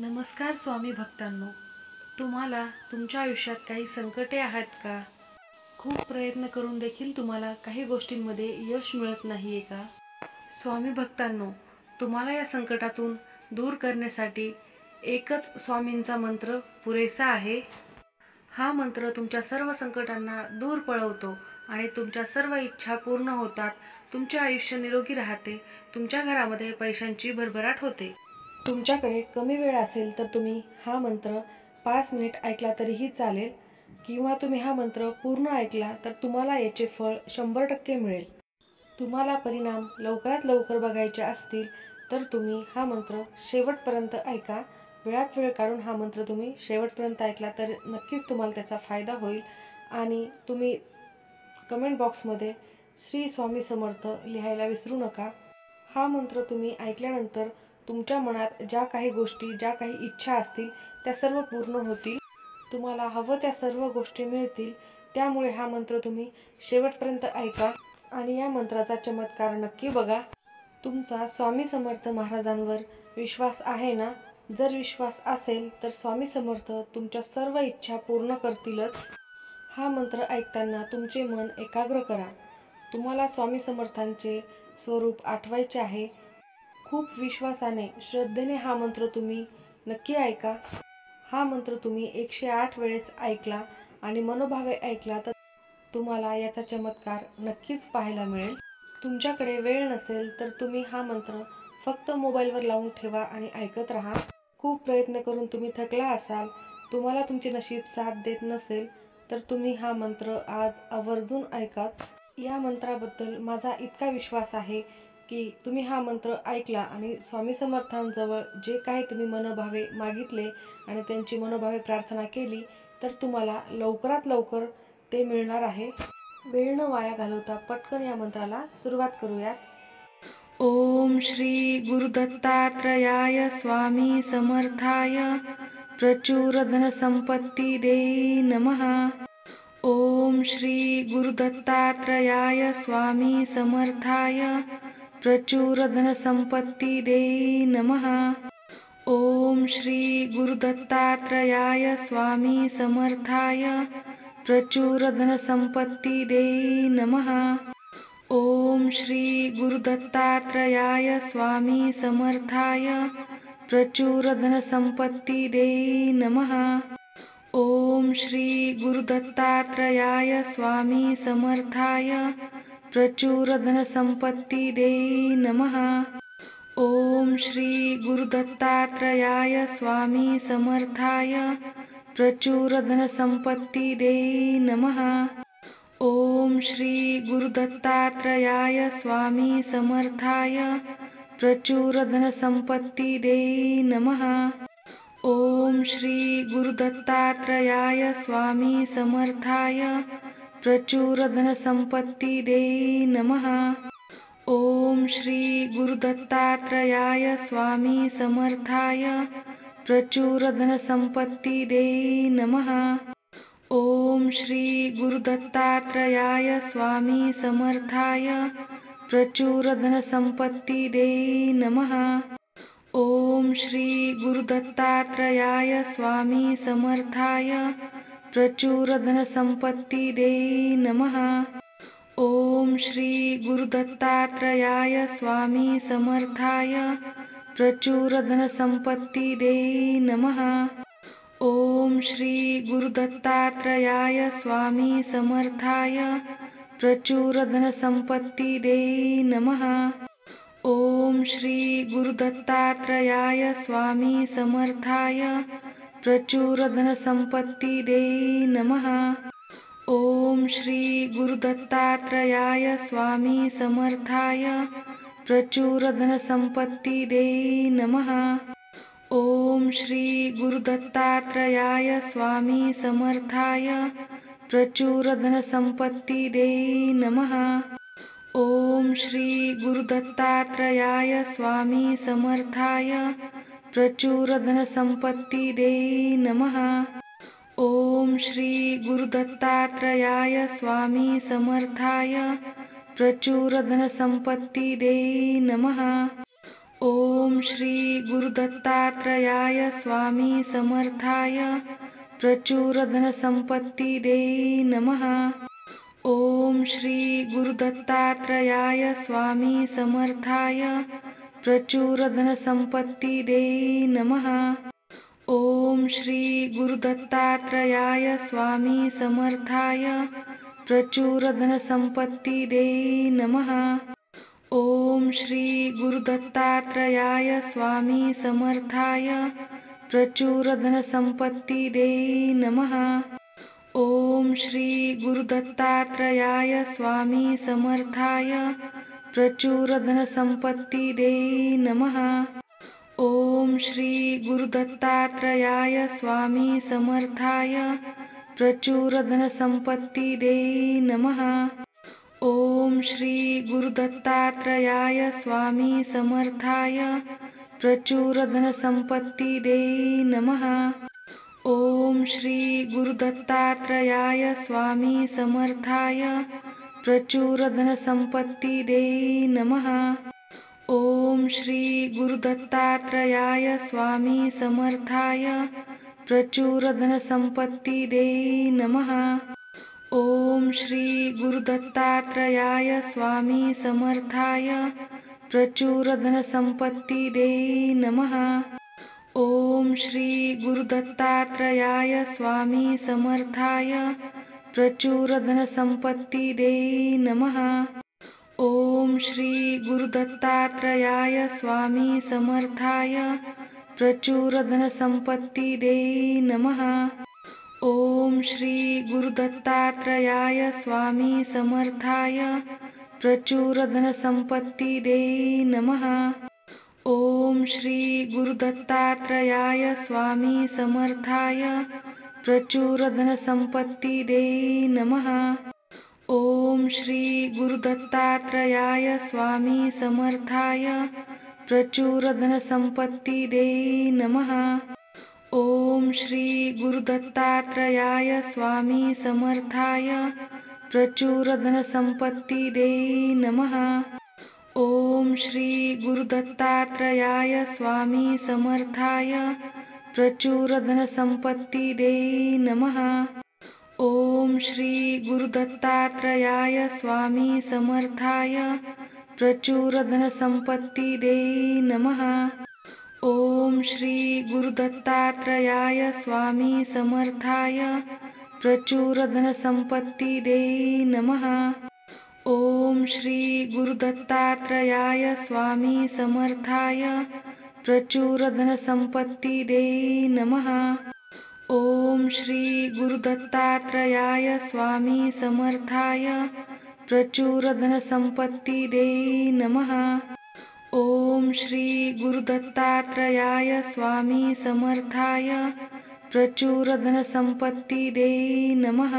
नमस्कार स्वामी भक्तांनो. तुम्हाला तुमच्या आयुष्यात काही संकटे आहेत का? खूप प्रयत्न करून देखील तुम्हाला काही गोष्टींमध्ये यश मिळत नाही आहे का? स्वामी भक्तांनो, तुम्हाला या संकटातून दूर करण्यासाठी एकच स्वामींचा मंत्र पुरेसा आहे. हा मंत्र तुमच्या सर्व संकटांना दूर पळवतो आणि तुमच्या सर्व इच्छा पूर्ण होतात. तुमचे आयुष्य निरोगी राहते. तुमच्या घरामध्ये पैशांची भरभराट होते. तुमच्याकडे कमी वेळ असेल तर तुम्ही हा मंत्र 5 मिनिट ऐकला तरीही चालेल, किंवा तुम्ही हा मंत्र पूर्ण ऐकला तर तुम्हाला याचे फळ 100% मिळेल. तुम्हाला परिणाम लवकरात लवकर बघायचे असतील तर तुम्ही हा मंत्र शेवटपर्यंत ऐका. वेळात वेळ काढून हा मंत्र तुम्ही शेवटपर्यंत ऐकला तर नक्कीच तुम्हाला त्याचा फायदा होईल. आणि तुम्ही कमेंट बॉक्समध्ये श्री स्वामी समर्थ लिहायला विसरू नका. हा मंत्र तुम्ही ऐकल्यानंतर तुमच्या मनात ज्या काही गोष्टी, ज्या काही इच्छा असतील त्या सर्व पूर्ण होतील. तुम्हाला हवं त्या सर्व गोष्टी मिळतील. त्यामुळे हा मंत्र तुम्ही शेवटपर्यंत ऐका आणि या मंत्राचा चमत्कार नक्की बघा. तुमचा स्वामी समर्थ महाराजांवर विश्वास आहे ना? जर विश्वास असेल तर स्वामी समर्थ तुमच्या सर्व इच्छा पूर्ण करतीलच. हा मंत्र ऐकताना तुमचे मन एकाग्र करा. तुम्हाला स्वामी समर्थांचे स्वरूप आठवायचे आहे. खूप विश्वासाने, श्रद्धेने हा मंत्र तुम्ही नक्की ऐका. हा मंत्र तुम्ही 108 वेळेस ऐकला आणि मनोभावे ऐकला तर तुम्हाला याचा चमत्कार नक्कीच पाहायला मिळेल. तुमच्याकडे वेळ नसेल तर तुम्ही हा मंत्र फक्त मोबाईलवर लावून ठेवा आणि ऐकत राहा. खूप प्रयत्न करून तुम्ही थकला असाल, तुम्हाला तुमचे नशीब साथ देत नसेल तर तुम्ही हा मंत्र आज आवर्जून ऐकाच. या मंत्राबद्दल माझा इतका विश्वास आहे की तुम्ही हा मंत्र ऐकला आणि स्वामी समर्थांजवळ जे काही तुम्ही मनोभावे मागितले आणि त्यांची मनोभावे प्रार्थना केली तर तुम्हाला लवकरात लवकर ते मिळणार आहे. वेळ न वाया घालवता पटकन या मंत्राला सुरुवात करूयात. ओम श्री गुरुदत्तात्रयाय स्वामी समर्थाय प्रचुर धनसंपत्ती देई नमः. ओम श्री गुरुदत्तात्रयाय स्वामी समर्थाय प्रचुर धनसंपत्ती देई नमः. ओम श्री गुरुदत्तात्रयाय स्वामी समर्थाय प्रचुर धनसंपत्ती देई नमः. ओम श्री गुरुदत्तात्रयाय स्वामी समर्थाय प्रचुर धनसंपत्ती देई नमः. ओम श्री गुरुदत्तात्रयाय स्वामी समर्थाय प्रचुर धनसंपत्ती देई नमः. ओम श्री गुरुदत्तात्रयाय स्वामी समर्थाय प्रचुर धनसंपत्ती देई नमः. ओम श्री गुरुदत्तात्रयाय स्वामी समर्थाय प्रचुर धनसंपत्ती देई नमः. ओम श्री गुरुदत्तात्रयाय स्वामी समर्थाय प्रचुर धनसंपत्ती देई नमः. ओम श्री गुरुदत्तात्रयाय स्वामी समर्थाय प्रचुर धनसंपत्ती देई नमः. ओम श्री गुरुदत्तात्रयाय स्वामी समर्थाय प्रचुर धनसंपत्ती देई नमः. ओम श्री गुरुदत्तात्रयाय स्वामी समर्थाय प्रचुर धनसंपत्ती देई नमः. ओम श्री गुरुदत्तात्रयाय स्वामी समर्थाय प्रचुर धनसंपत्ती देई नमः. ओम श्री गुरुदत्तात्रयाय स्वामी समर्थाय प्रचुर धनसंपत्ती देई नमः. ओम श्री गुरुदत्तात्रयाय स्वामी समर्थाय प्रचुर धनसंपत्ती देई नमः. ओम श्री गुरुदत्तात्रयाय स्वामी समर्थाय प्रचुर धनसंपत्ती देई नमः. ओम श्री गुरुदत्तात्रयाय स्वामी समर्थाय प्रचुर धनसंपत्ती देई नमः. ओम श्री गुरुदत्तात्रयाय स्वामी समर्थाय प्रचुर धनसंपत्ती देई नमः. ओम श्री गुरुदत्तात्रयाय स्वामी समर्थाय प्रचुर धनसंपत्ती देई नमः. ओम श्री गुरुदत्तात्रयाय स्वामी समर्थाय प्रचुर धनसंपत्ति देई नमः। ओम श्री गुरुदत्तात्रयाय स्वामी समर्थाय प्रचुर धनसंपत्ति देई नमः। ओम श्री गुरुदत्तात्रयाय स्वामी समर्थाय प्रचुर धनसंपत्ति देई नमः। ओम श्री गुरुदत्तात्रयाय स्वामी समर्थाय प्रचुर धनसंपत्ति देई नमः। ओम श्री गुरुदत्तात्रयाय स्वामी समर्थाय प्रचुर धनसंपत्ति देई नमः। ओम श्री गुरुदत्तात्रयाय स्वामी समर्थाय प्रचुर धनसंपत्ति देई नमः। ओम श्री गुरुदत्तात्रयाय स्वामी समर्थाय प्रचुर धनसंपत्ति देई नमः। ओम श्री गुरुदत्तात्रयाय स्वामी समर्थाय प्रचुर धनसंपत्ति देई नमः। ओम श्री गुरुदत्तात्रयाय स्वामी समर्थाय प्रचुर धनसंपत्ति देई नमः। ओम श्री गुरुदत्तात्रयाय स्वामी समर्थाय प्रचुर धनसंपत्ति देई नमः। ओम श्री गुरुदत्तात्रयाय स्वामी समर्थाय प्रचुर धनसंपत्ति देई नमः। ओम श्री गुरुदत्तात्रयाय स्वामी समर्थाय प्रचुर धनसंपत्ति देई नमः। ओम श्री गुरुदत्तात्रयाय स्वामी समर्थाय प्रचुर धनसंपत्ति देई नमः। ओम श्री गुरुदत्तात्रयाय स्वामी समर्थाय प्रचुर धनसंपत्ति देई नमः। ओम श्री गुरुदत्तात्रयाय स्वामी समर्थाय प्रचुर धनसंपत्ति देई नमः। ओम श्री गुरुदत्तात्रयाय स्वामी समर्थाय प्रचुर धनसंपत्ति देई नमः। ओम श्री गुरुदत्तात्रयाय स्वामी समर्थाय प्रचुर धनसंपत्ति देई नमः। ओम श्री गुरुदत्तात्रयाय स्वामी समर्थाय प्रचुर धनसंपत्ति देई नमः। ओम श्री गुरुदत्तात्रयाय स्वामी समर्थाय प्रचुर धनसंपत्ति देई नमः। ओम श्री गुरुदत्तात्रयाय स्वामी समर्थाय प्रचुर धनसंपत्ति देई नमः। ओम श्री गुरुदत्तात्रयाय स्वामी समर्थाय प्रचुर धनसंपत्ति देई नमः। ओम श्री गुरुदत्तात्रयाय स्वामी समर्थाय प्रचुर धनसंपत्ति देई नमः।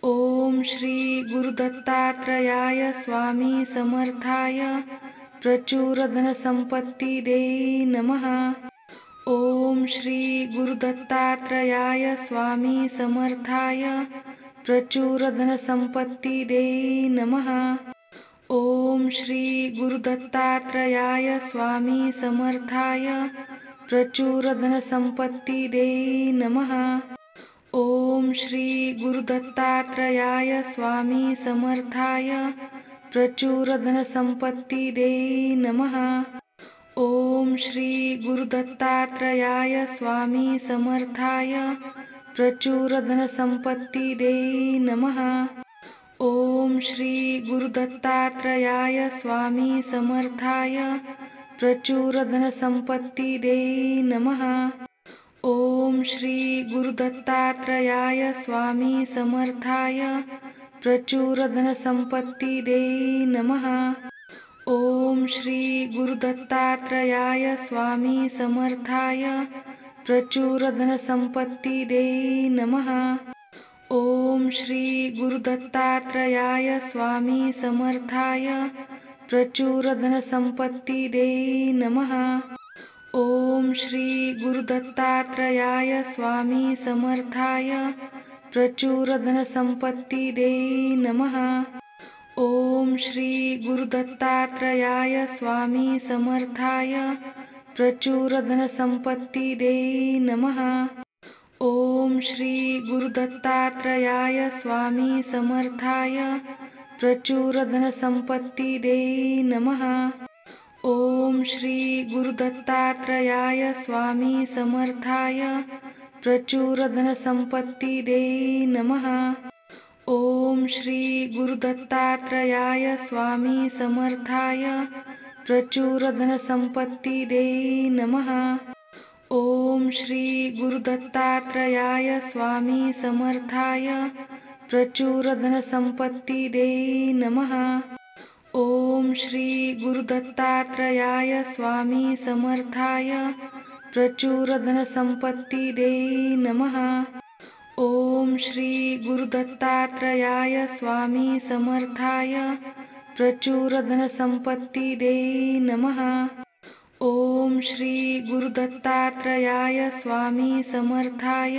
ओम श्री गुरुदत्तात्रयाय स्वामी समर्थाय प्रचुर धनसंपत्ति देई नमः। ओम श्री गुरुदत्तात्रयाय स्वामी समर्थाय प्रचुर धनसंपत्ति देई नमः। ओम श्री गुरुदत्तात्रयाय स्वामी समर्थाय प्रचुर धनसंपत्ति देई नमः। ओम श्री गुरुदत्तात्रयाय स्वामी समर्थाय प्रचुर धनसंपत्ति देई नमः। ओम श्री गुरुदत्तात्रयाय स्वामी समर्थाय प्रचुर धनसंपत्ति देई नमः। ओम श्री गुरुदत्तात्रयाय स्वामी समर्थाय प्रचुर धनसंपत्ति देई नमः। ओम श्री गुरुदत्तात्रयाय स्वामी समर्थाय प्रचुर धनसंपत्ति देई नमः। ओम श्री गुरुदत्तात्रयाय स्वामी समर्थाय प्रचुर धनसंपत्ति देई नमः। ओम श्री गुरुदत्तात्रयाय स्वामी समर्थाय प्रचुर धनसंपत्ति देई नमः। ओम श्री गुरुदत्तात्रयाय स्वामी समर्थाय प्रचुर धनसंपत्ति देई नमः। ओम श्री गुरुदत्तात्रयाय स्वामी समर्थाय प्रचुर धनसंपत्ती देई नमः। ओम श्री गुरुदत्तात्रयाय स्वामी समर्थाय प्रचुर धनसंपत्ती देई नमः। ओम श्री गुरुदत्तात्रयाय स्वामी समर्थाय प्रचुर धनसंपत्ती देई नमः। ओम श्री गुरुदत्तात्रयाय स्वामी समर्थाय प्रचुर धनसंपत्ती देई नमः। ओम श्री गुरुदत्तात्रयाय स्वामी समर्थाय प्रचुर धनसंपत्ती देई नमः। ओम श्री गुरुदत्तात्रयाय स्वामी समर्थाय प्रचुर धनसंपत्ती देई नमः। ओम श्री गुरुदत्तात्रयाय स्वामी समर्थाय प्रचुर धनसंपत्ती देई नमः। ओम श्री गुरुदत्तात्रयाय स्वामी समर्थाय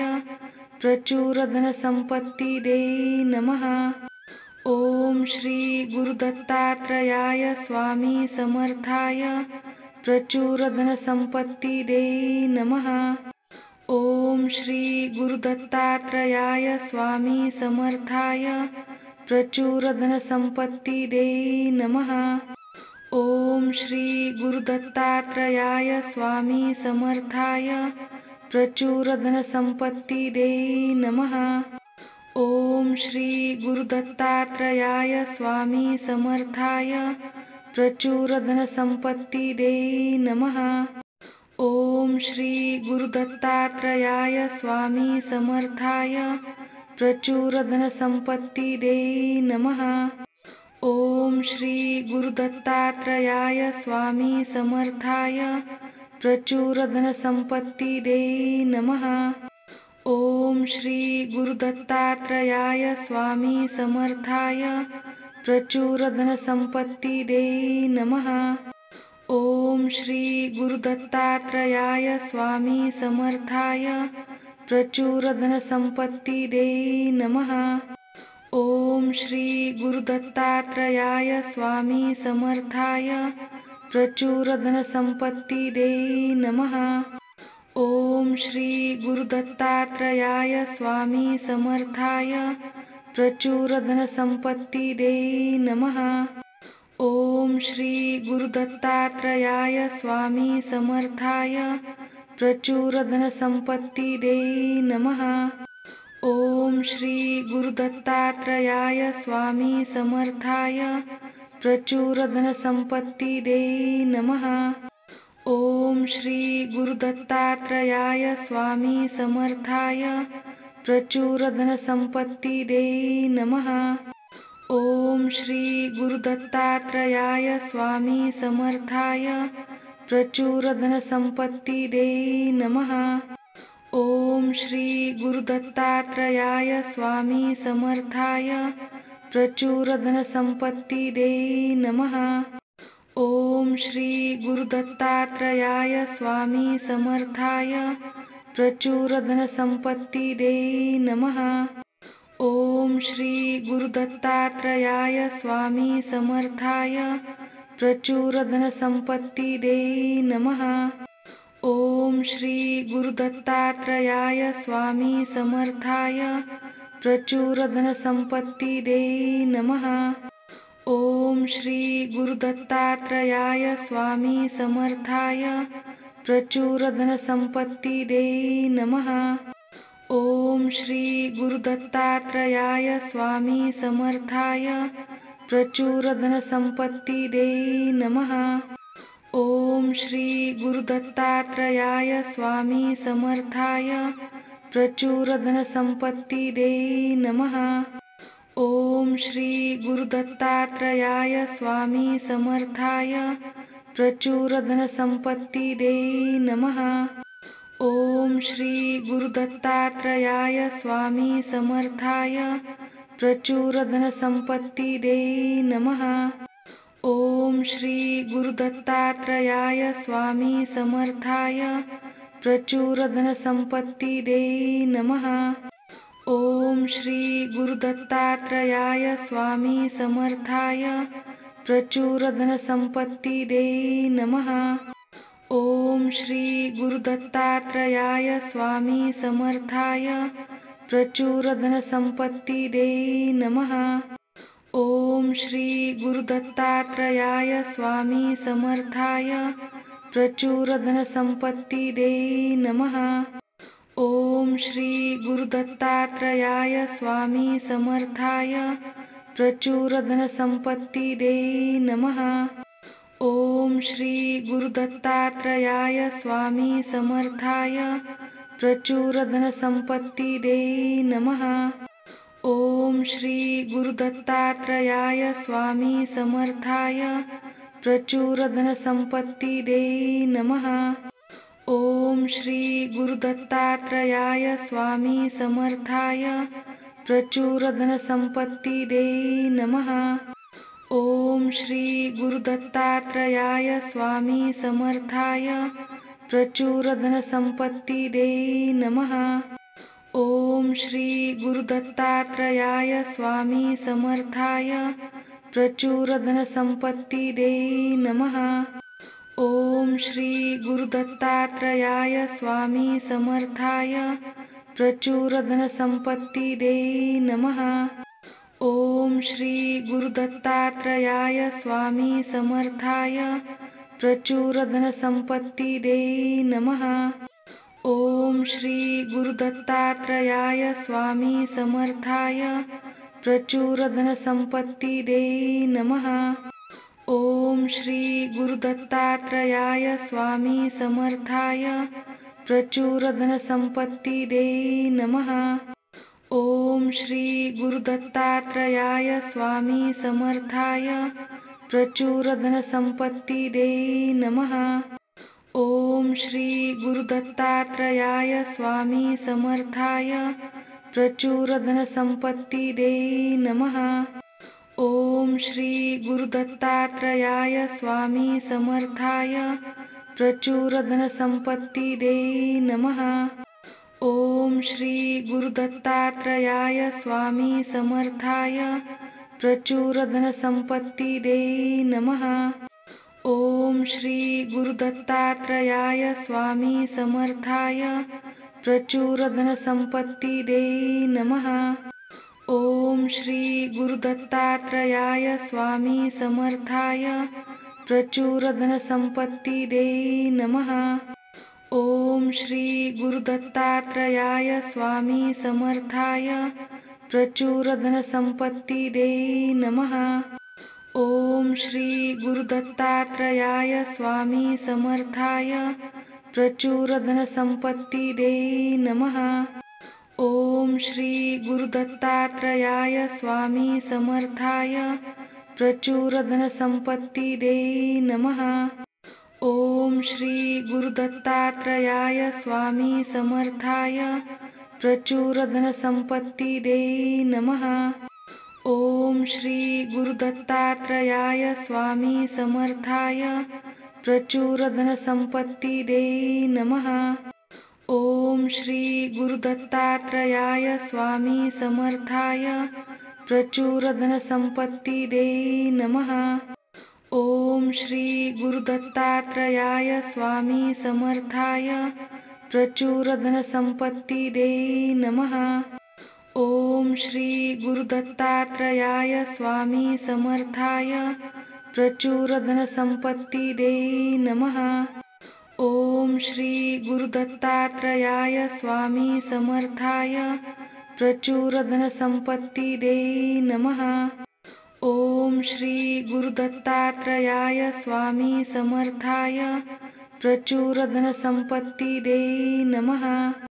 प्रचुर धनसंपत्ती देई नमः। ओम श्री गुरुदत्तात्रयाय स्वामी समर्थाय प्रचुर धनसंपत्ती देई नमः। ओम श्री गुरुदत्तात्रयाय स्वामी समर्थाय प्रचुर धनसंपत्ती देई नमः। ओम श्री गुरुदत्तात्रयाय स्वामी समर्थाय प्रचुर धनसंपत्ती देई नमः। ओम श्री गुरुदत्तात्रयाय स्वामी समर्थाय प्रचुर धनसंपत्ती देई नमः। ओम श्री गुरुदत्तात्रयाय स्वामी समर्थाय प्रचुर धनसंपत्ती देई नमः। ओम श्री गुरुदत्तात्रयाय स्वामी समर्थाय प्रचुर धनसंपत्ती देई नमः। ओम श्री गुरुदत्तात्रयाय स्वामी समर्थाय प्रचुर धनसंपत्ती देई नमः। ओम श्री गुरुदत्तात्रयाय स्वामी समर्थाय प्रचुर धनसंपत्ती देई नमः। ओम श्री गुरुदत्तात्रयाय स्वामी समर्थाय प्रचुर धनसंपत्ती देई नमः। ओम श्री गुरुदत्तात्रयाय स्वामी समर्थाय प्रचुर धनसंपत्ती देई नमः। ओम श्री गुरुदत्तात्रयाय स्वामी समर्थाय प्रचुर धनसंपत्ती देई नमः। ओम श्री गुरुदत्तात्रयाय स्वामी समर्थाय प्रचुर धनसंपत्ती देई नमः। ओम श्री गुरुदत्तात्रयाय स्वामी समर्थाय प्रचुर धनसंपत्ती देई नमः। ओम श्री गुरुदत्तात्रयाय स्वामी समर्थाय प्रचुर धनसंपत्ती देई नमः। ओम श्री गुरुदत्तात्रयाय स्वामी समर्थाय प्रचुर धनसंपत्ती देई नमः। ओम श्री गुरुदत्तात्रयाय स्वामी समर्थाय प्रचुर धनसंपत्ती देई नमः। ओम श्री गुरुदत्तात्रयाय स्वामी समर्थाय प्रचुर धनसंपत्ती देई नमः। ओम श्री गुरुदत्तात्रयाय स्वामी समर्थाय प्रचुर धनसंपत्ती देई नमः। ओम श्री गुरुदत्तात्रयाय स्वामी समर्थाय प्रचुर धनसंपत्ती देई नमः। ओम श्री गुरुदत्तात्रयाय स्वामी समर्थाय प्रचुर धनसंपत्ती देई नमः। ओम श्री गुरुदत्तात्रयाय स्वामी समर्थाय प्रचुर धनसंपत्ती देई नमः। ओम श्री गुरुदत्तात्रयाय स्वामी समर्थाय प्रचुर धनसंपत्ती देई नमः। ओम श्री गुरुदत्तात्रयाय स्वामी समर्थाय प्रचुर धनसंपत्ती देई नमः। ओम श्री गुरुदत्तात्रयाय स्वामी समर्थाय प्रचुर धनसंपत्ती देई नमः। ओम श्री गुरुदत्तात्रयाय स्वामी समर्थाय प्रचुर धनसंपत्ती देई नमः। ओम श्री गुरुदत्तात्रयाय स्वामी समर्थाय प्रचुर धनसंपत्ती देई नमः। ओम श्री गुरुदत्तात्रयाय स्वामी समर्थाय प्रचुर धनसंपत्ती देई नमः। ओम श्री गुरुदत्तात्रयाय स्वामी समर्थाय प्रचुर धनसंपत्ती देई नमः। ओम श्री गुरुदत्तात्रयाय स्वामी समर्थाय प्रचुर धनसंपत्ती देई नमः। ओम श्री गुरुदत्तात्रयाय स्वामी समर्थाय प्रचुर धनसंपत्ती देई नमः। ओम श्री गुरुदत्तात्रयाय स्वामी समर्थाय प्रचुर धनसंपत्ती देई नमः। ओम श्री गुरुदत्तात्रयाय स्वामी समर्थाय प्रचुर धनसंपत्ती देई नमः। ओम श्री गुरुदत्तात्रयाय स्वामी समर्थाय प्रचुर धनसंपत्ती देई नमः। ओम श्री गुरुदत्तात्रयाय स्वामी समर्थाय प्रचुर धनसंपत्ती देई नमः। ओम श्री गुरुदत्तात्रयाय स्वामी समर्थाय प्रचुर धनसंपत्ती देई नमः। ओम श्री गुरुदत्तात्रयाय स्वामी समर्थाय प्रचुर धनसंपत्ती देई नमः। ओम श्री गुरुदत्तात्रयाय स्वामी समर्थाय प्रचुर धनसंपत्ती देई नमः। ओम श्री गुरुदत्तात्रयाय स्वामी समर्थाय प्रचुर धनसंपत्ती देई नमः। ओम श्री गुरुदत्तात्रयाय स्वामी समर्थाय प्रचुर धनसंपत्ती देई नमः। ओम श्री गुरुदत्तात्रयाय स्वामी समर्थाय प्रचुर धनसंपत्ती देई नमः। ओम श्री गुरुदत्तात्रयाय स्वामी समर्थाय प्रचुर धनसंपत्ती देई नमः। ओम श्री गुरुदत्तात्रयाय स्वामी समर्थाय प्रचुर धनसंपत्ती देई नमः। ओम श्री गुरुदत्तात्रयाय स्वामी समर्थाय प्रचुर धनसंपत्ती देई नमः। ओम श्री गुरुदत्तात्रयाय स्वामी समर्थाय प्रचुर धनसंपत्ती देई नमः। ओम श्री गुरुदत्तात्रयाय स्वामी समर्थाय प्रचुर धनसंपत्ती देई नमः। ओम श्री गुरुदत्तात्रयाय स्वामी समर्थाय प्रचुर धनसंपत्ती देई नमः। ओम श्री गुरुदत्तात्रयाय स्वामी समर्थाय प्रचुर धनसंपत्ती देई नमः। ओम श्री गुरुदत्तात्रयाय स्वामी समर्थाय प्रचुर धनसंपत्ती देई नमः। ओम श्री गुरुदत्तात्रयाय स्वामी समर्थाय प्रचुर धनसंपत्ती देई नमः। ओम श्री गुरुदत्तात्रयाय स्वामी समर्थाय प्रचुर धनसंपत्ती देई नमः। ओम श्री गुरुदत्तात्रयाय स्वामी समर्थाय प्रचुर धनसंपत्ती देई नमः। ओम श्री गुरुदत्तात्रयाय स्वामी समर्थाय प्रचुर धनसंपत्ती देई नमः। ओम श्री गुरुदत्तात्रयाय स्वामी समर्थाय प्रचुर धनसंपत्ती देई नमः।